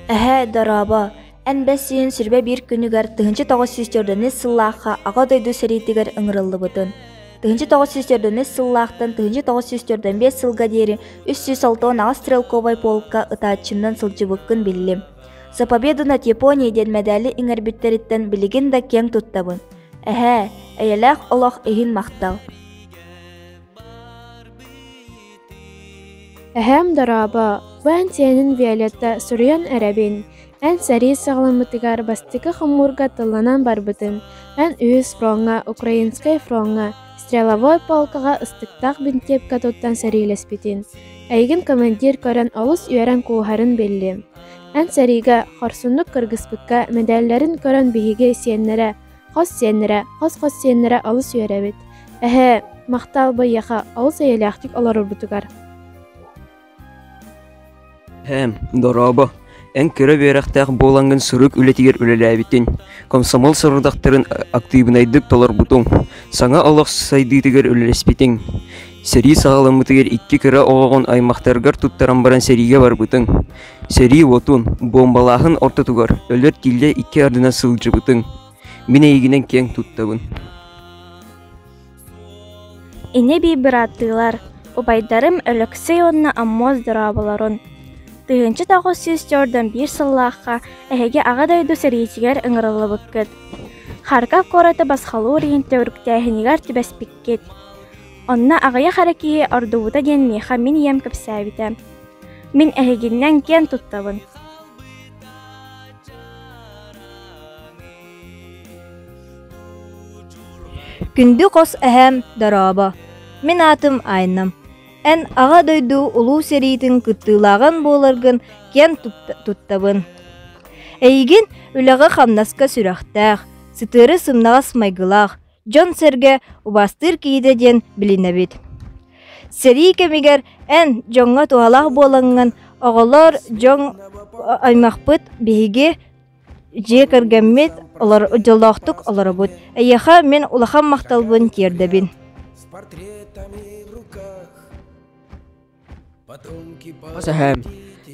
Әһә, дараба. Ән бәсиін сүрбе бір күнігер тыгынчы тоғыз сүйстердіні сыллаққа аға дойду сәритігер ыңырылды бұтын. Тыгынчы тоғыз сүйстердіні сыллақтан тыгынчы тоғыз сүйстерден 5 сылға дері 306 аға стрелковай полкка ытаатчындан сылжыбыққын білім. За победу над Японией ден мәдәлі иңербіттеріттен білігін да кең тұттабын. Әһә, әйеләқ олақ ehин мақтал. Әһәм дараба, бән сенин Виолетта сурьян әрәбин. Ән сәри сағламытыгар бастығы хымурга тылланан барбытын. Ән үйіз фронға, украинскай фронға, стреловой полкаға ыстықтақ бінтепка туттан сәрилеспетін. Әйгін командир көрін олыс үйерен куғарын белі. Ән сәриге хорсунлық кыргыспыққа медалларын көрін бігіге сеннері, қос сеннері олыс үйеребет. Әһә, мақтал байяға олыс әйеләқтік олар ұрбытыгар. Дораба. Ән көрі берақтақ болаңын сұрық үлетігер үлеләбетін. Комсомол сұрырдақтарын активнайдық толар бұтың. Саңа алақ сайдығығыр үлелеспетін. Сәрі сағалымытығыр 2 көрі оғағын аймақтарғар тұттаран баран сәриге бар бұтың. Сәрі отын, бомбалағын ортатығар, өлер тілде 2 ардына сылжы бұтың. Мен егінен кең тұттабын. Ине бей бір аттылар, обайдарым өліксей онына аммоз дырабаларын. Тыгынчы тоғыз сүйстерден 1 сыллаққа әхеге ағадайды сәрейсігер ыңырылы бұққыд. Харкав кораты басқалу рейінті үріктәхінігер түбәспіккет. Онна ағая қаракеге ордуыта ден меха мен ем көпсәбіті. Мен әхегеннен кен тұттабын. Күнді қос әхәм дараба. Мен атым айнам. Ән аға дойду улу сәрейдің күттілағын боларғын кен тұттабын. Әйген үліға қамнаска сүрақтақ, сытыры сымнаға смайгылақ, жон сәрге убастыр кейдеден білінәбет. Сәрей кәмегер ән жоңға туғалақ болаңын оғалар жоң аймақпыт бейге же кіргәммет олар жылдақтық олар бұд. Әйеға мен улақан мақталбын кердебін. Әһәм,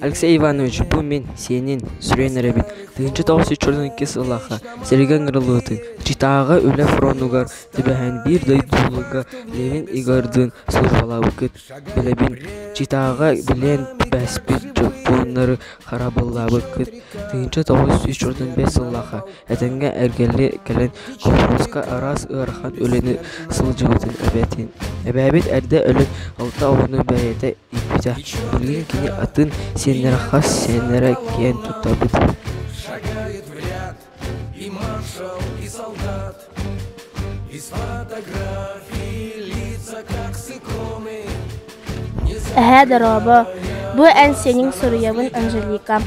Алексей Иванович, бұл мен сенен сүрен әрәбет. Тыгынчы тоғыз сүйстерден 2 сыллаққа сәреген ыңырылығытын. Читаға өлі фронугар түбәхән бір дойдулыға левен игардың службала бұқыт. Біләбін читаға білен бәспет жопуынлары қарабылла бұқыт. Тыгынчы тоғыз сүйстерден 5 сыллаққа әтенге әргелі кәлін Компросқа арас ұрхан өлені сылжығытын әбәтін. Әбәбет әрді өлі алта оғыны бәйеті иппеті. Білген кені атын сенлері қас сенлері кен тұттабыд. Шагает в ряд и маршал, и солдат. Из фотографий лица, как с иконы. Әһә, дараба. Бұл ән сенің сұруябын Анжелика.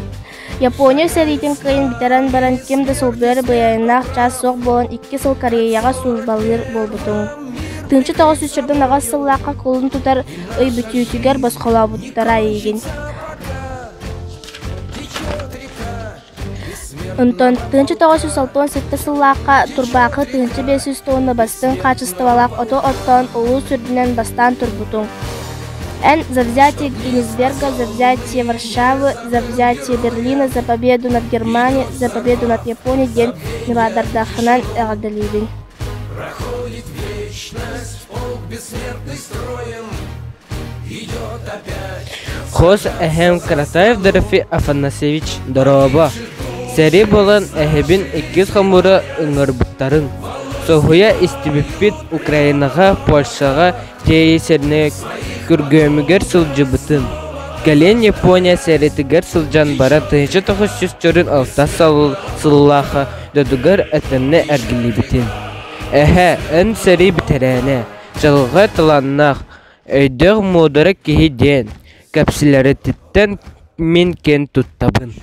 Япония сәрейдің қайын бітаран баран кемді солдары бұяйынақ час соқ болан 2 сыл Кореяға службалыр болбытың. Тынчы тоғыз сүйстерден аға сыллаққа қолын тұтар өй бүтүйтігер басқала бұттара еген. Онтон тынчы тоғыз сүйсалтуан 7 сыллаққа турбақы тынчы 500 тонны бастың қачыстывалақ оттан олу сүрдінен бастан турбутың. Ән за взятие Кенигсберга, за взятие Варшавы, за взятие Берлина, за победу над Германией, за победу над Японией ден Миладардахынан әғадалейдің. Проходит вечность, полк бессмертный строем идет опять. Қос әхәм Каратаев Дорофей Афанасьевич Дороба. Сәрі болан әхебін 2 қамыры ыңырбыттарын. Соғуя істібіппет Украинаға, Польшаға тейесеріне күргөмігер сылжыбытын. Кәлен Япония сәретігер сылжан бара тыгынчы тоғыз сүйстерден 6 сыллаққа дödüгер әтінне әргілі бітін. Әһә, ән сәрі бітәрәне, жалға тыланнақ, өйдөг мудыры кейден, кәпсілері тіттен мен кен тұттабын.